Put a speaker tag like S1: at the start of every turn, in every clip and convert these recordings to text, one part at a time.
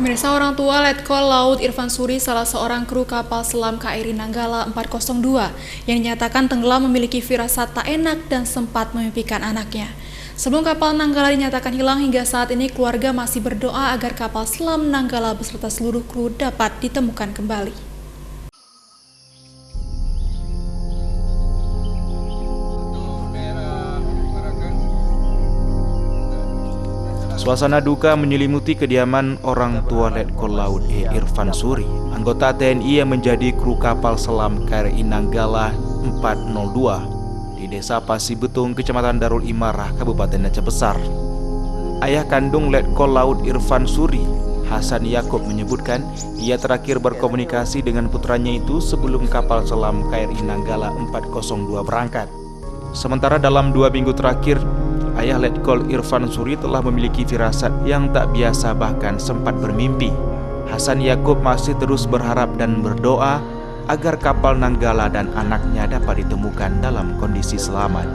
S1: Pemirsa, orang tua Letkol Laut Irfan Suri, salah seorang kru kapal selam KRI Nanggala 402 yang dinyatakan tenggelam, memiliki firasat tak enak dan sempat memimpikan anaknya. Sebelum kapal Nanggala dinyatakan hilang, hingga saat ini keluarga masih berdoa agar kapal selam Nanggala beserta seluruh kru dapat ditemukan kembali.
S2: Suasana duka menyelimuti kediaman orang tua Letkol Laut Irfan Suri, anggota TNI yang menjadi kru kapal selam KRI Nanggala 402 di Desa Pasibetung, Kecamatan Darul Imarah, Kabupaten Aceh Besar. Ayah kandung Letkol Laut Irfan Suri, Hasan Yaakob, menyebutkan ia terakhir berkomunikasi dengan putranya itu sebelum kapal selam KRI Nanggala 402 berangkat. Sementara dalam 2 minggu terakhir, ayah Letkol Irfan Suri telah memiliki firasat yang tak biasa, bahkan sempat bermimpi. Hasan Yaakob masih terus berharap dan berdoa agar kapal Nanggala dan anaknya dapat ditemukan dalam kondisi selamat.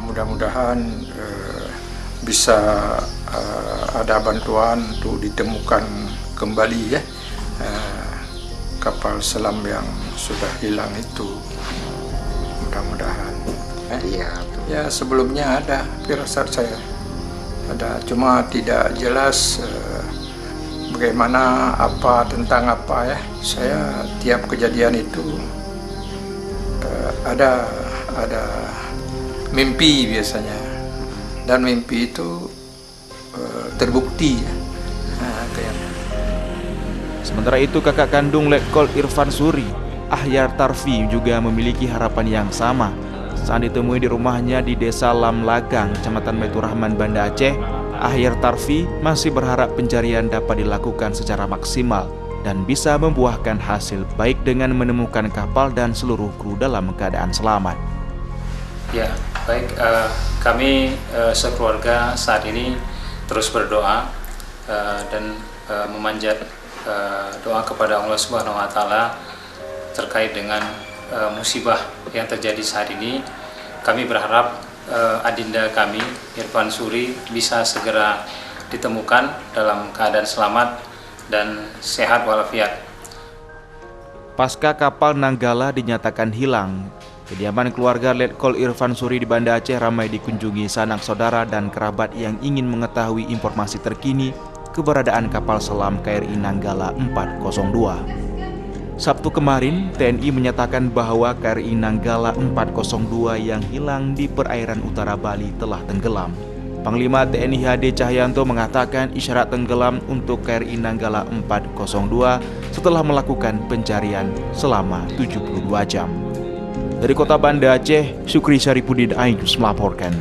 S3: Mudah-mudahan bisa ada bantuan untuk ditemukan kembali kapal selam yang sudah hilang itu. Mudah-mudahan. Ya, sebelumnya ada firasat saya, ada, cuma tidak jelas bagaimana, tentang apa ya. Saya tiap kejadian itu ada mimpi biasanya, dan mimpi itu terbukti ya.
S2: Sementara itu, kakak kandung Letkol Irfan Suri, Ahyar Tarfi, juga memiliki harapan yang sama. Saat ditemui di rumahnya di Desa Lam Lagang, Kecamatan Baitur Rahman, Banda Aceh, Ahyar Tarfi masih berharap pencarian dapat dilakukan secara maksimal dan bisa membuahkan hasil baik dengan menemukan kapal dan seluruh kru dalam keadaan selamat.
S4: Ya, baik. Kami sekeluarga saat ini terus berdoa dan memanjat doa kepada Allah Subhanahu Wa Taala terkait dengan musibah yang terjadi saat ini. Kami berharap adinda kami Irfan Suri bisa segera ditemukan dalam keadaan selamat dan sehat walafiat.
S2: Pasca kapal Nanggala dinyatakan hilang, kediaman keluarga Letkol Irfan Suri di Banda Aceh ramai dikunjungi sanak saudara dan kerabat yang ingin mengetahui informasi terkini keberadaan kapal selam KRI Nanggala 402. Sabtu kemarin, TNI menyatakan bahwa KRI Nanggala 402 yang hilang di perairan utara Bali telah tenggelam. Panglima TNI HD Cahyanto mengatakan isyarat tenggelam untuk KRI Nanggala 402 setelah melakukan pencarian selama 72 jam. Dari kota Banda Aceh, Syukri Syaripudin Ainus melaporkan.